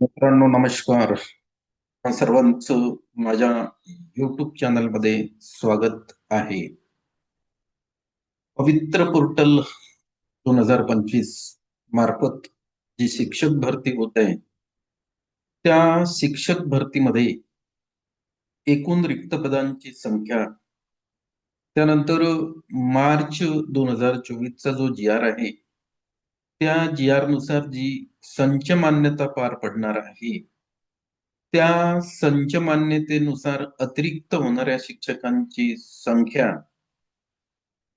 मित्रांनो नमस्कार. सर्वांचं माझ्या युट्यूब चॅनलमध्ये स्वागत आहे. पवित्र पोर्टल 2025 मार्फत जी शिक्षक भरती होत आहे, त्या शिक्षक भरतीमध्ये एकूण रिक्त पदांची संख्या, त्यानंतर मार्च 2024चा जो जी आर आहे, त्या जी आर नुसार जी संच मान्यता पार पडणार आहे, त्या संच मान्यतेनुसार अतिरिक्त होणाऱ्या शिक्षकांची संख्या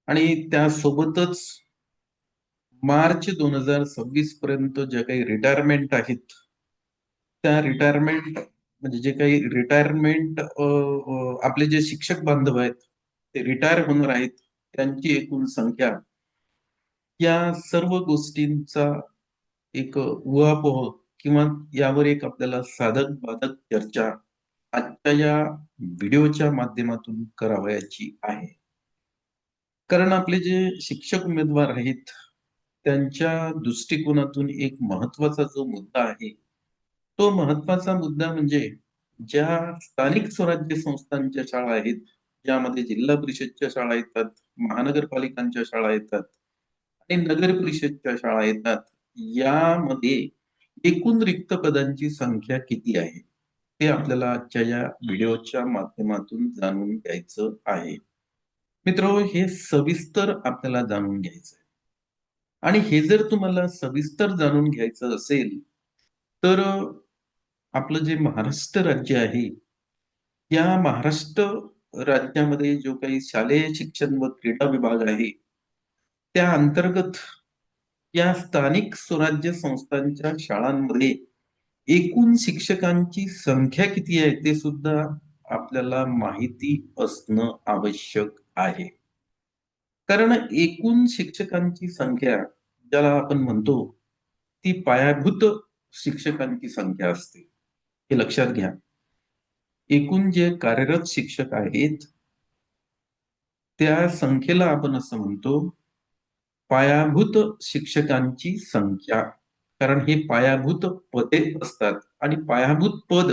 आणि त्यासोबतच मार्च 2026 पर्यंत ज्या काही रिटायरमेंट आहेत, त्या रिटायरमेंट म्हणजे जे काही रिटायरमेंट आपले जे शिक्षक बांधव आहेत, ते रिटायर होणार आहेत, त्यांची एकूण संख्या, या सर्व गोष्टींचा एक उहापोह किंवा यावर एक आपल्याला साधक बाधक चर्चा आजच्या या व्हिडिओच्या माध्यमातून करावयाची आहे. कारण आपले जे शिक्षक उमेदवार आहेत, त्यांच्या दृष्टिकोनातून एक महत्वाचा जो मुद्दा आहे, तो महत्वाचा मुद्दा म्हणजे ज्या स्थानिक स्वराज्य संस्थांच्या शाळा आहेत, ज्यामध्ये जिल्हा परिषदच्या शाळा येतात, महानगरपालिकांच्या शाळा येतात आणि नगर परिषदच्या शाळा येतात, यामध्ये एकूण रिक्त पदांची संख्या किती आहे, ते आपल्याला आजच्या या व्हिडिओच्या माध्यमातून जाणून घ्यायचं आहे. मित्रांनो, हे सविस्तर आपल्याला जाणून घ्यायचं आहे. आणि हे जर तुम्हाला सविस्तर जाणून घ्यायचं असेल, तर आपलं जे महाराष्ट्र राज्य आहे, या महाराष्ट्र राज्यामध्ये जो काही शालेय शिक्षण व क्रीडा विभाग आहे, त्या अंतर्गत या स्थानिक स्वराज्य संस्थांच्या शाळांमध्ये एकूण शिक्षकांची संख्या किती आहे, ते सुद्धा आपल्याला माहिती असणं आवश्यक आहे. कारण एकूण शिक्षकांची संख्या, ज्याला आपण म्हणतो, ती पायाभूत शिक्षकांची संख्या असते. हे लक्षात घ्या. एकूण जे कार्यरत शिक्षक आहेत, त्या संख्येला आपण असं म्हणतो, पायाभूत शिक्षकांची संख्या. कारण हे पायाभूत पदे असतात आणि पायाभूत पद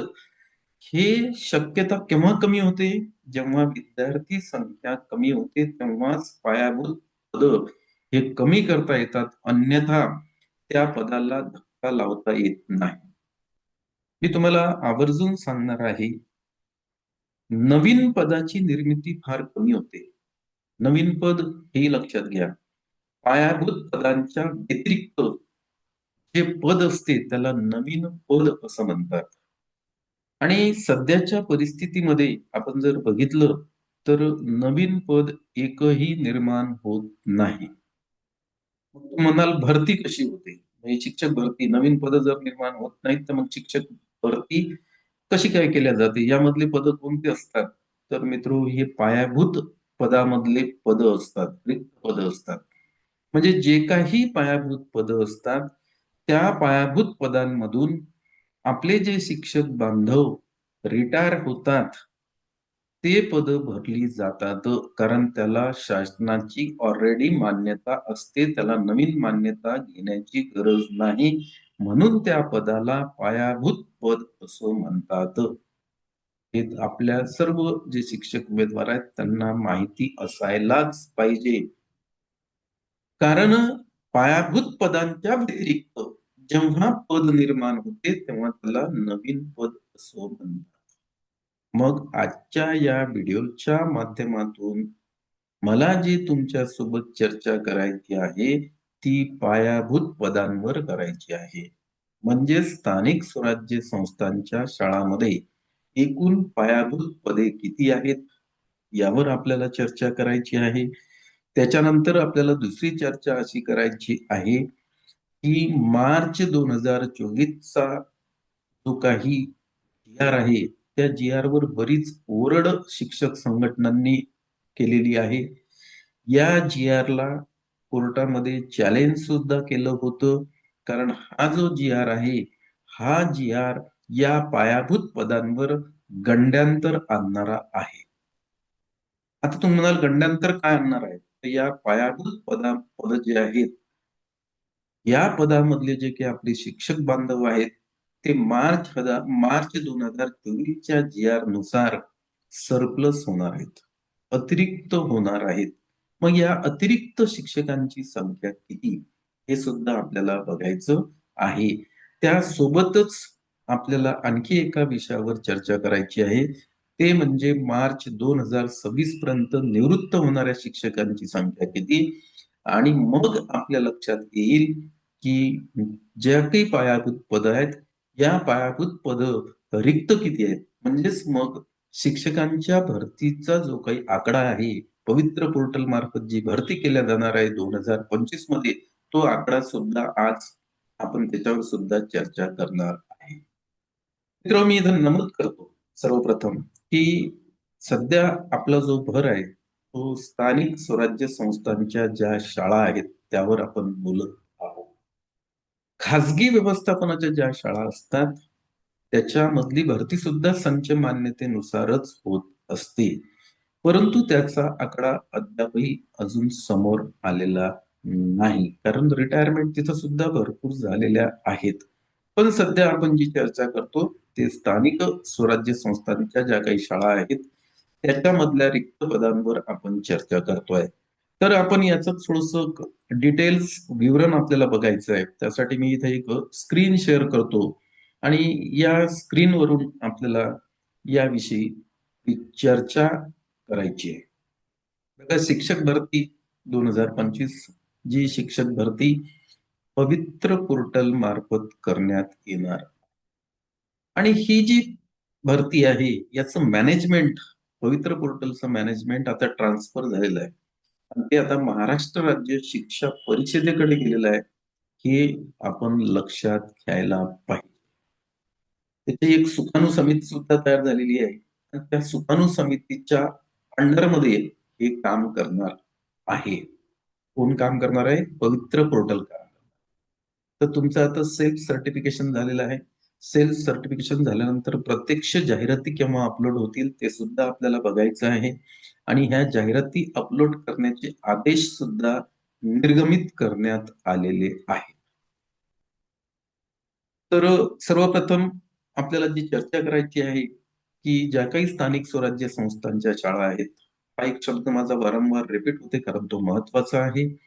हे शक्यता केव्हा कमी होते? जेव्हा विद्यार्थी संख्या कमी होते, तेव्हाच पायाभूत पद हे कमी करता येतात. अन्यथा त्या पदाला धक्का लावता येत नाही. मी तुम्हाला आवर्जून सांगणार आहे, नवीन पदाची निर्मिती फार कमी होते. नवीन पद हे लक्षात घ्या. पायाभूत पदांच्या व्यतिरिक्त जे पद असते, त्याला नवीन पद असं म्हणतात. आणि सध्याच्या परिस्थितीमध्ये आपण जर बघितलं, तर नवीन पद एकही निर्माण होत नाही. मग तू म्हणाल, भरती कशी होते? म्हणजे शिक्षक भरती, नवीन पद जर निर्माण होत नाहीत, तर मग शिक्षक भरती कशी काय केल्या जाते? यामधले पद कोणते असतात? तर मित्रो, हे पायाभूत पदामधले पद असतात, रिक्त पद असतात. म्हणजे जे काही पायाभूत पद असतात, त्या पायाभूत पदांमधून आपले जे शिक्षक बांधव रिटायर होतात, ते पद भरली जातात. कारण त्याला शासनाची ऑलरेडी मान्यता असते. त्याला नवीन मान्यता घेण्याची गरज नाही. म्हणून त्या पदाला पायाभूत पद असं म्हणतात. हे आपल्या सर्व जे शिक्षक उमेदवार आहेत, त्यांना माहिती असायलाच पाहिजे. कारण पायाभूत पदांच्या व्यतिरिक्त जेव्हा पद निर्माण होते, तेव्हा त्याला नवीन पद असं म्हणतात. मग आजच्या या व्हिडिओच्या माध्यमातून मला जी तुमच्या सोबत चर्चा करायची आहे, ती पायाभूत पदांवर करायची आहे. म्हणजे स्थानिक स्वराज्य संस्थांच्या शाळामध्ये एकूण पायाभूत पदे किती आहेत, यावर आपल्याला चर्चा करायची आहे. त्याच्यानंतर आपल्याला दुसरी चर्चा अशी करायची आहे, की मार्च 2024चा जो काही जी-आर आहे, त्या जी-आर वर बरीच ओरड शिक्षक संघटनांनी केलेली आहे. या जी-आरला कोर्टामध्ये चॅलेंज सुद्धा केलं होतं. कारण हा जो जी-आर आहे, हा जी-आर या पायाभूत पदांवर गंड्यांतर आणणारा आहे. आता तुम्ही म्हणाल, गंड्यांतर काय आणणार आहे? तर या पायाभूत पद जे आहेत, या पदामधले जे काही आपले शिक्षक बांधव आहेत, ते मार्च 2024च्या GR नुसार सरप्लस होणार आहेत, अतिरिक्त होणार आहेत. मग या अतिरिक्त शिक्षकांची संख्या किती हे सुद्धा आपल्याला बघायचं आहे. त्यासोबतच आपल्याला आणखी एका विषयावर चर्चा करायची आहे. ते म्हणजे मार्च 2026 पर्यंत निवृत्त होणाऱ्या शिक्षकांची संख्या किती. आणि मग आपल्या लक्षात येईल की ज्या काही पायाभूत पद आहेत, या पायाभूत पद रिक्त किती आहेत. म्हणजेच मग शिक्षकांच्या भरतीचा जो काही आकडा आहे, पवित्र पोर्टल मार्फत जी भरती केल्या जाणार आहे 2025 मध्ये, तो आकडा सुद्धा आज आपण त्याच्यावर सुद्धा चर्चा करणार आहे. मित्रांनो, मी इथं नमूद करतो सर्वप्रथम की सध्या आपला जो भर आहे तो स्थानिक स्वराज्य संस्थांच्या ज्या शाळा आहेत त्यावर आपण बोलत आहोत. खाजगी व्यवस्थापनाच्या ज्या शाळा असतात त्याच्यामधली भरती सुद्धा संच मान्यतेनुसारच होत असते. परंतु त्याचा आकडा अद्यापही अजून समोर आलेला नाही, कारण रिटायरमेंट तिथं सुद्धा भरपूर झालेल्या आहेत. पण सध्या आपण जी चर्चा करतो ते स्थानिक स्वराज्य संस्थांच्या ज्या काही शाळा आहेत त्याच्यामधल्या रिक्त पदांवर आपण चर्चा करतोय. तर आपण याचं थोडस डिटेल्स विवरण आपल्याला बघायचं आहे. त्यासाठी मी इथे एक स्क्रीन शेअर करतो आणि या स्क्रीनवरून आपल्याला याविषयी चर्चा करायची आहे. बघा, शिक्षक भरती 2025, जी शिक्षक भरती पवित्र पोर्टल मार्फत करण्यात येणार. आणि ही जी भरती आहे याचं मॅनेजमेंट, पवित्र पोर्टलचं मॅनेजमेंट आता ट्रान्सफर झालेलं आहे आणि ते आता महाराष्ट्र राज्य शिक्षा परिषदेकडे गेलेलं आहे. हे आपण लक्षात घ्यायला पाहिजे. त्याची एक सुकाणू समिती सुद्धा तयार झालेली आहे आणि त्या सुकाणू समितीच्या अंडरमध्ये हे काम करणार आहे. कोण काम करणार आहे? पवित्र पोर्टल काम. तर तुमचं आता सेल्फ सर्टिफिकेशन झालेलं आहे. सेल्फ सर्टिफिकेशन झाल्यानंतर प्रत्यक्ष जाहिराती केव्हा अपलोड होतील ते सुद्धा आपल्याला बघायचं आहे आणि ह्या जाहिराती अपलोड करण्याचे आदेश सुद्धा निर्गमित करण्यात आलेले आहेत. तर सर्वप्रथम आपल्याला जी चर्चा करायची आहे की ज्या काही स्थानिक स्वराज्य संस्थांच्या शाळा आहेत, हा एक शब्द माझा वारंवार रिपीट होते कारण तो महत्वाचा आहे.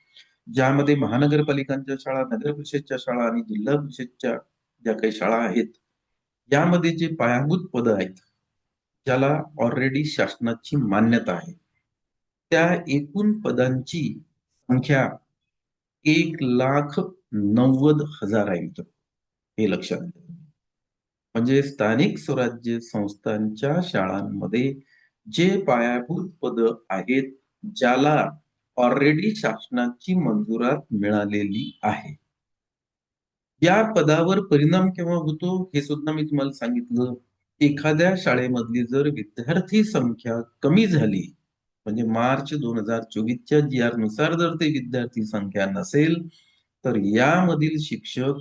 ज्यामध्ये महानगरपालिकांच्या शाळा, नगर परिषदच्या शाळा आणि जिल्हा परिषदच्या ज्या काही शाळा आहेत, यामध्ये जे पायाभूत पद आहेत, ज्याला ऑलरेडी शासनाची मान्यता आहे, त्या एकूण पदांची संख्या 1,90,000 आहे मित्र. हे लक्षात घ्या. म्हणजे स्थानिक स्वराज्य संस्थांच्या शाळांमध्ये जे पायाभूत पद आहेत, ज्याला ऑलरेडी शासनाची मंजुरात मिळालेली आहे, या पदावर परिणाम केव्हा होतो हे सुद्धा मी तुम्हाला सांगितलं. एखाद्या शाळेमधली जर विद्यार्थी संख्या कमी झाली, म्हणजे मार्च 2024च्या GR नुसार जर ते विद्यार्थी संख्या नसेल, तर यामधील शिक्षक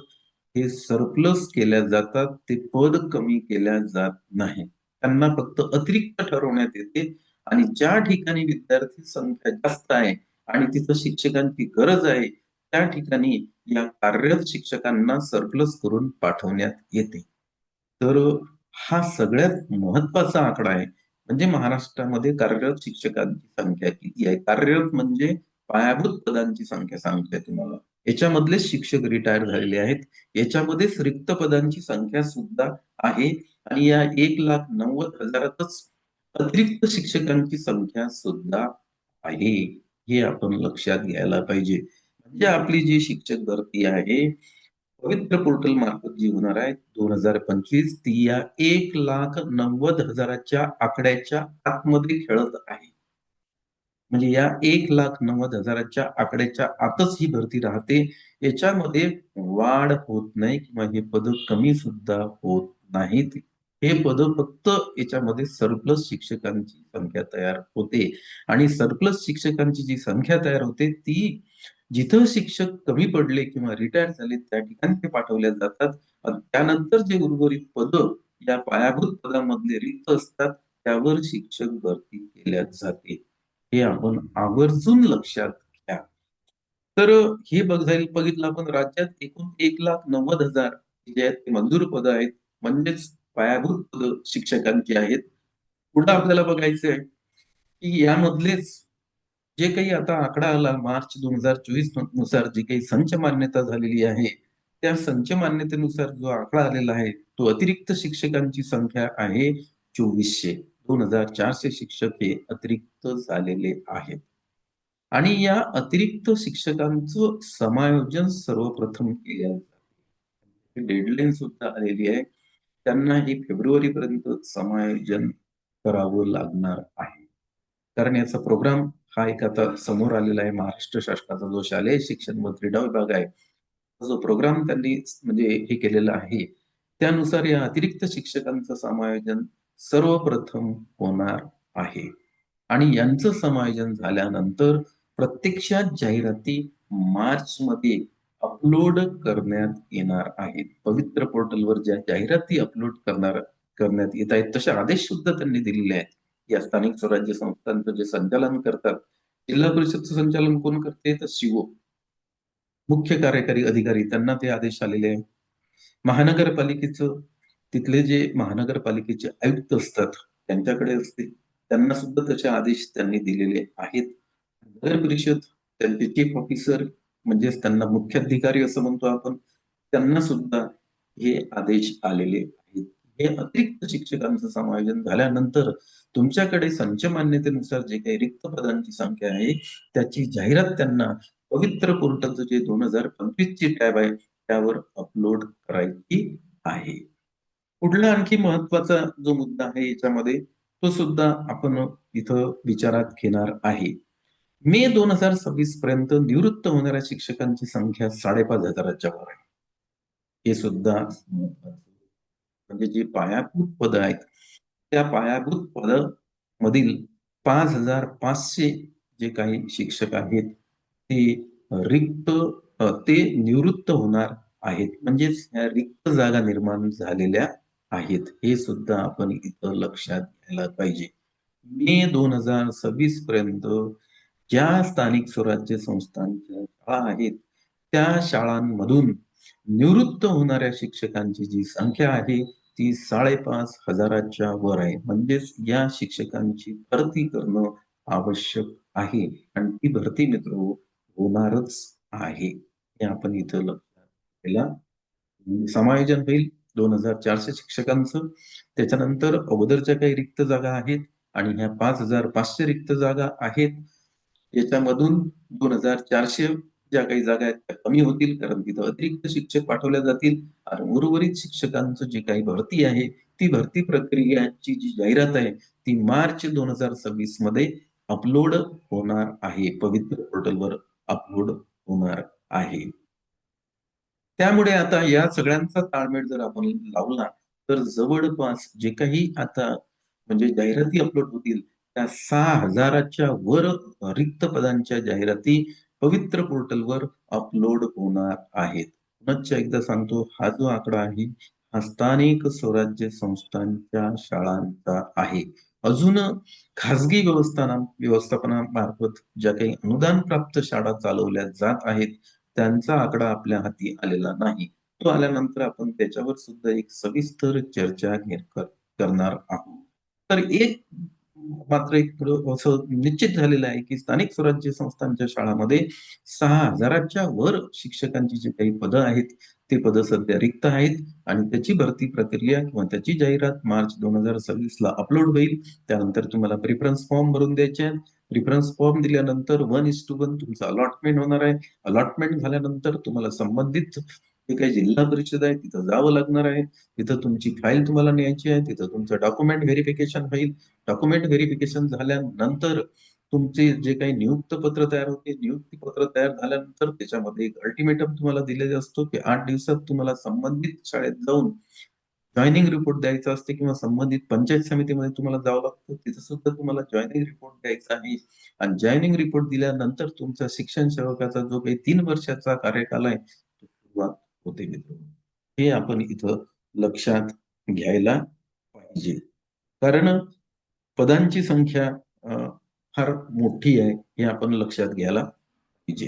हे सरप्लस केल्या जातात. ते पद कमी केल्या जात नाही, त्यांना फक्त अतिरिक्त ठरवण्यात येते. आणि ज्या ठिकाणी विद्यार्थी संख्या जास्त आहे आणि तिथं शिक्षकांची गरज आहे, त्या ठिकाणी या कार्यरत शिक्षकांना सरप्लस करून पाठवण्यात येते. तर हा सगळ्यात महत्वाचा आकडा आहे. म्हणजे महाराष्ट्रामध्ये कार्यरत शिक्षकांची संख्या किती आहे, कार्यरत म्हणजे पायाभूत पदांची संख्या सांगते तुम्हाला. याच्यामधले शिक्षक रिटायर झालेले आहेत, याच्यामध्येच रिक्त पदांची संख्या सुद्धा आहे आणि या 1,90,000तच अतिरिक्त शिक्षकांची संख्या सुद्धा आहे. हे आपण लक्षात घ्यायला पाहिजे. म्हणजे आपली जी शिक्षक भरती आहे पवित्र पोर्टल मार्फत जी होणार आहे 2025, ती या 1,90,000च्या आकड्याच्या आतमध्ये खेळत आहे. म्हणजे या 1,90,000च्या आकड्याच्या आतच ही भरती राहते. याच्यामध्ये वाढ होत नाही किंवा हे पद कमी सुद्धा होत नाहीत. हे पद फक्त याच्यामध्ये सरप्लस शिक्षकांची संख्या तयार होते आणि सरप्लस शिक्षकांची जी संख्या तयार होते ती जिथं शिक्षक कमी पडले किंवा रिटायर झाले त्या ठिकाणी ते पाठवल्या जातात आणि त्यानंतर जे उर्वरित पद या पायाभूत पदामधले रिक्त असतात त्यावर शिक्षक भरती केल्या जाते. हे आपण आवर्जून लक्षात घ्या. तर हे बघितलं आपण राज्यात एकूण 1,90,000 जे आहेत ते मंजूर पदं आहेत, म्हणजेच पायाभूत पदं शिक्षकांची आहेत. पुढे आपल्याला बघायचं आहे, की यामधलेच जे काही आता आकडा आला मार्च 2024 नुसार जी काही संच मान्यता झालेली आहे, त्या संच मान्यतेनुसार जो आकडा आलेला आहे, तो अतिरिक्त शिक्षकांची संख्या आहे 2400. 2400 शिक्षक हे अतिरिक्त झालेले आहेत. आणि या अतिरिक्त शिक्षकांचं समायोजन सर्वप्रथम केलं जातं. डेडलाईन सुद्धा आलेली आहे. त्यांना ही फेब्रुवारीपर्यंत समायोजन करावं लागणार आहे. कारण याचा प्रोग्राम हा एक आता समोर आलेला आहे. महाराष्ट्र शासनाचा जो शालेय शिक्षण व क्रीडा विभाग आहे, जो प्रोग्राम त्यांनी म्हणजे हे केलेला आहे, त्यानुसार या अतिरिक्त शिक्षकांचं समायोजन सर्वप्रथम होणार आहे. आणि यांचं समायोजन झाल्यानंतर प्रत्यक्षात जाहिराती मार्चमध्ये अपलोड करण्यात येणार आहेत. पवित्र पोर्टलवर ज्या जाहिराती अपलोड करण्यात येत आहेत, तसे आदेश सुद्धा त्यांनी दिलेले आहेत. या स्थानिक स्वराज्य संस्थांचं जे संचालन करतात, जिल्हा परिषदचं संचालन कोण करते? तर सीओ, मुख्य कार्यकारी अधिकारी, त्यांना ते आदेश आलेले आहे. महानगरपालिकेचं तिथले जे महानगरपालिकेचे आयुक्त असतात, त्यांच्याकडे असते. त्यांना सुद्धा त्याचे आदेश त्यांनी दिलेले आहेत. नगर परिषद, त्यांचे चीफ ऑफिसर म्हणजेच त्यांना मुख्याधिकारी असं म्हणतो आपण, त्यांना सुद्धा हे आदेश आलेले आहेत. हे अतिरिक्त शिक्षकांचं समायोजन झाल्यानंतर तुमच्याकडे संच मान्यतेनुसार जे काही रिक्त पदांची संख्या आहे, त्याची जाहिरात त्यांना पवित्र पोर्टलचं जे 2025 ची टॅब आहे, त्यावर अपलोड करायची आहे. पुढला आणखी महत्वाचा जो मुद्दा आहे याच्यामध्ये, तो सुद्धा आपण इथं विचारात घेणार आहे. मे 2026 पर्यंत निवृत्त होणाऱ्या शिक्षकांची संख्या 5,500च्या वर आहे. हे सुद्धा महत्वाचं. म्हणजे जी पायाभूत पदं आहेत, त्या पायाभूत पदामधील 5,500 जे काही शिक्षक आहेत, ते रिक्त ते निवृत्त होणार आहेत. म्हणजेच ह्या रिक्त जागा निर्माण झालेल्या आहेत. हे सुद्धा आपण इथं लक्षात घ्यायला पाहिजे. मे 2026 पर्यंत ज्या स्थानिक स्वराज्य संस्थांच्या शाळा आहेत, त्या शाळांमधून निवृत्त होणाऱ्या शिक्षकांची जी संख्या आहे, ती 5,500च्या वर आहे. म्हणजेच या शिक्षकांची भरती करणं आवश्यक आहे आणि ती भरती मित्रहो होणारच आहे. हे आपण इथं लक्षात घ्यायला समायोजन होईल 2,400 शिक्षकांचं. त्याच्यानंतर अगोदरच्या काही रिक्त जागा आहेत आणि ह्या 5,500 रिक्त जागा आहेत. याच्यामधून 2,400 ज्या काही जागा आहेत त्या कमी होतील, कारण तिथं अतिरिक्त शिक्षक पाठवले जातील आणि उर्वरित शिक्षकांचं जे काही भरती आहे, ती भरती प्रक्रियाची जी जाहिरात आहे, ती मार्च 2026 मध्ये अपलोड होणार आहे. पवित्र पोर्टलवर अपलोड होणार आहे. त्यामुळे आता या सगळ्यांचा ताळमेळ जर आपण लावला, तर जवळपास जे काही आता म्हणजे जाहिराती अपलोड होतील, त्या 6,000च्या वर रिक्त पदांच्या जाहिराती पवित्र पोर्टलवर अपलोड होणार आहेत. पुनश्च एकदा सांगतो, हा जो आकडा आहे, हा स्थानिक स्वराज्य संस्थांच्या शाळांचा आहे. अजून खाजगी व्यवस्थापनामार्फत ज्या काही अनुदान प्राप्त शाळा चालवल्या जात आहेत, त्यांचा आकडा आपल्या हाती आलेला नाही. तो आल्यानंतर आपण त्याच्यावर सुद्धा एक सविस्तर चर्चा करणार आहोत. तर एक मात्र एक पुढं असं निश्चित झालेलं आहे, की स्थानिक स्वराज्य संस्थांच्या शाळांमध्ये 6,000च्या वर शिक्षकांची जी काही पदं आहेत, ती पदं सध्या रिक्त आहेत आणि त्याची भरती प्रक्रिया किंवा त्याची जाहिरात मार्च 2026ला अपलोड होईल. त्यानंतर तुम्हाला प्रिफरन्स फॉर्म भरून द्यायचे आहेत. प्रिफरन्स फॉर्म दिल्यानंतर 1:1 तुमचं अलॉटमेंट होणार आहे. अलॉटमेंट झाल्यानंतर तुम्हाला संबंधित जे काही जिल्हा परिषद आहे तिथं जावं लागणार आहे. तिथं तुमची फाईल तुम्हाला न्यायची आहे. तिथं तुमचं डॉक्युमेंट व्हेरिफिकेशन होईल. डॉक्युमेंट व्हेरिफिकेशन झाल्यानंतर तुमचे जे काही नियुक्त पत्र तयार होते, नियुक्ती पत्र तयार झाल्यानंतर त्याच्यामध्ये एक अल्टिमेटम तुम्हाला दिलेला असतो, की 8 दिवसात तुम्हाला संबंधित शाळेत जाऊन जॉइनिंग रिपोर्ट द्यायचा असते किंवा संबंधित पंचायत समितीमध्ये तुम्हाला जावं लागतं. तिथं सुद्धा तुम्हाला जॉइनिंग रिपोर्ट द्यायचा आहे आणि जॉइनिंग रिपोर्ट दिल्यानंतर तुमचा शिक्षण सेवकाचा जो काही 3 वर्षाचा कार्यकाल आहे, तो सुरुवात होते मित्रांनो. हे आपण इथं लक्षात घ्यायला पाहिजे. कारण पदांची संख्या फार मोठी आहे, हे आपण लक्षात घ्यायला पाहिजे.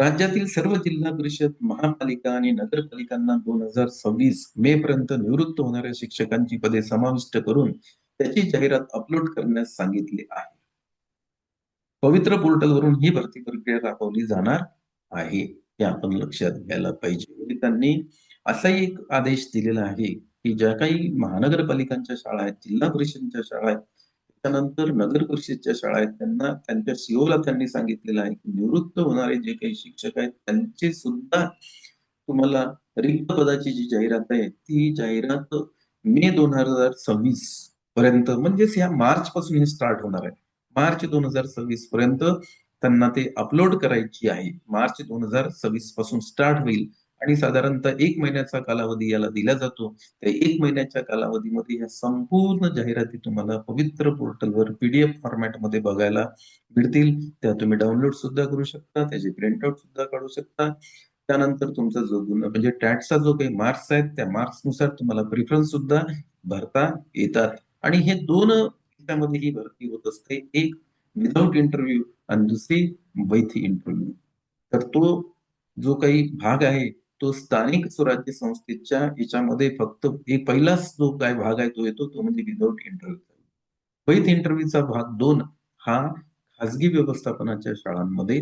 राज्यातील सर्व जिल्हा परिषद, महापालिका आणि नगरपालिकांना 2026 मे पर्यंत निवृत्त होणाऱ्या शिक्षकांची पदे समाविष्ट करून त्याची जाहिरात अपलोड करण्यास सांगितले आहे. पवित्र पोर्टलवरून ही भरती प्रक्रिया राबवली जाणार आहे. हे आपण लक्षात घ्यायला पाहिजे. म्हणजे त्यांनी असाही एक आदेश दिलेला आहे, की ज्या काही महानगरपालिकांच्या शाळा आहेत, जिल्हा परिषदेच्या शाळा आहेत, त्यानंतर नगर परिषदच्या शाळा आहेत, त्यांना त्यांच्या सीओला त्यांनी सांगितलेलं आहे, की निवृत्त होणारे जे काही शिक्षक आहेत, त्यांचे सुद्धा तुम्हाला रिक्त पदाची जी जाहिरात आहे, ती जाहिरात मे 2026 पर्यंत म्हणजेच या मार्च पासून हे स्टार्ट होणार आहे. मार्च 2026 पर्यंत त्यांना ते अपलोड करायची आहे. मार्च 2026 पासून स्टार्ट होईल आणि साधारणतः 1 महिन्याचा कालावधी याला दिला जातो. त्या 1 महिन्याच्या कालावधीमध्ये ह्या संपूर्ण जाहिराती तुम्हाला पवित्र पोर्टलवर पीडीएफ फॉर्मॅटमध्ये बघायला मिळतील. त्या तुम्ही डाउनलोड सुद्धा करू शकता, त्याचे प्रिंटआउट सुद्धा काढू शकता. त्यानंतर तुमचा जो म्हणजे टॅटचा जो काही मार्क्स आहेत, त्या मार्क्सनुसार तुम्हाला प्रिफरन्स सुद्धा भरता येतात. आणि हे 2 ह्याच्यामध्ये ही भरती होत असते. एक विदाऊट इंटरव्ह्यू आणि दुसरी विथ इंटरव्ह्यू. तर तो जो काही भाग आहे, तो स्थानिक स्वराज्य संस्थेच्या याच्यामध्ये फक्त एक पहिलाच जो काय भाग आहे तो येतो, तो म्हणजे विदाऊट इंटरव्ह्यू. विथ इंटरव्ह्यूचा भाग 2 हा खाजगी व्यवस्थापनाच्या शाळांमध्ये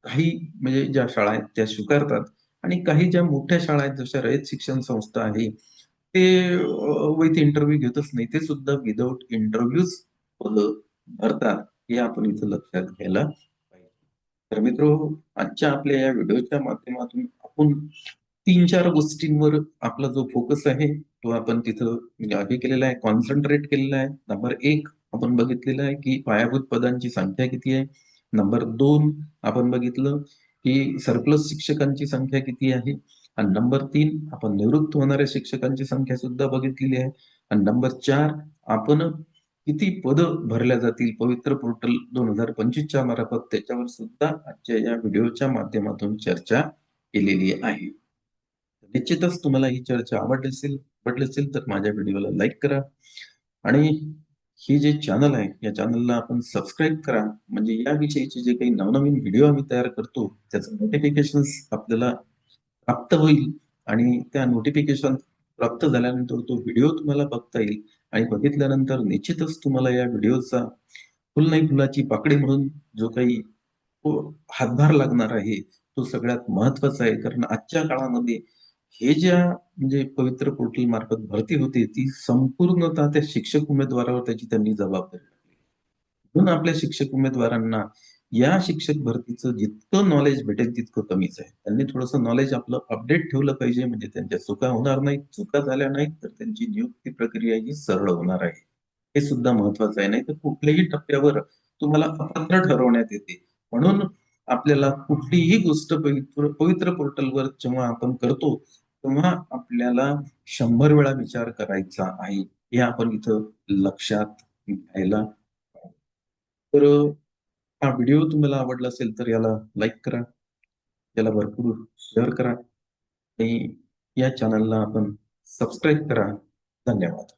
काही म्हणजे ज्या शाळा आहेत त्या स्वीकारतात आणि काही ज्या मोठ्या शाळा आहेत जशा रयत शिक्षण संस्था आहे ते विथ इंटरव्ह्यू घेतच नाही. ते सुद्धा विदाऊट इंटरव्ह्यूच भरतात. हे आपण इथं लक्षात घ्यायला पाहिजे. तर मित्र आजच्या आपल्या या व्हिडिओच्या माध्यमातून आपण 3-4 गोष्टींवर आपला जो फोकस आहे तो आपण तिथं हे केलेला आहे, कॉन्सन्ट्रेट केलेला आहे. नंबर 1 आपण बघितलेलं आहे, की पायाभूत पदांची संख्या किती आहे. नंबर 2 आपण बघितलं, की सरप्लस शिक्षकांची संख्या किती आहे. आणि नंबर 3 आपण निवृत्त होणाऱ्या शिक्षकांची संख्या सुद्धा बघितलेली आहे. आणि नंबर 4 आपण किती पदं भरल्या जातील पवित्र पोर्टल 2025च्या मार्फत त्याच्यावर सुद्धा आजच्या या व्हिडिओच्या माध्यमातून चर्चा केलेली आहे. निश्चितच तुम्हाला ही चर्चा आवडली असेल तर माझ्या व्हिडिओला लाईक करा आणि हे जे चॅनल आहे या चॅनलला आपण सबस्क्राईब करा म्हणजे याविषयीचे जे काही नवनवीन व्हिडिओ आम्ही तयार करतो त्याचं नोटिफिकेशन आपल्याला प्राप्त होईल आणि त्या नोटिफिकेशन प्राप्त झाल्यानंतर तो व्हिडिओ तुम्हाला बघता येईल आणि बघितल्यानंतर निश्चितच तुम्हाला या व्हिडिओचा फुल नाही फुलाची पाकळी म्हणून जो काही हातभार लागणार आहे तो सगळ्यात महत्वाचा आहे कारण आजच्या काळामध्ये हे ज्या म्हणजे पवित्र पोर्टल मार्फत भरती होते ती संपूर्णतः त्या शिक्षक उमेदवारावर त्याची त्यांनी जबाबदारी टाकली. म्हणून आपल्या शिक्षक उमेदवारांना या शिक्षक भरतीचं जितकं नॉलेज भेटेल तितकं कमीच आहे. त्यांनी थोडंसं नॉलेज आपलं अपडेट ठेवलं पाहिजे म्हणजे त्यांच्या चुका होणार नाहीत. चुका झाल्या नाहीत तर त्यांची नियुक्ती प्रक्रिया ही सरळ होणार आहे. हे सुद्धा महत्वाचं आहे. नाहीतर कुठल्याही टप्प्यावर तुम्हाला अपात्र ठरवण्यात येते. म्हणून आपल्याला कुठलीही गोष्ट पवित्र पोर्टलवर जेव्हा आपण करतो, तेव्हा आपल्याला 100 वेळा विचार करायचा आहे. हे आपण इथं लक्षात घ्यायला पाहिजे. तर हा व्हिडिओ तुम्हाला आवडला असेल तर याला लाईक करा, याला भरपूर शेअर करा आणि या चॅनलला आपण सबस्क्राईब करा. धन्यवाद.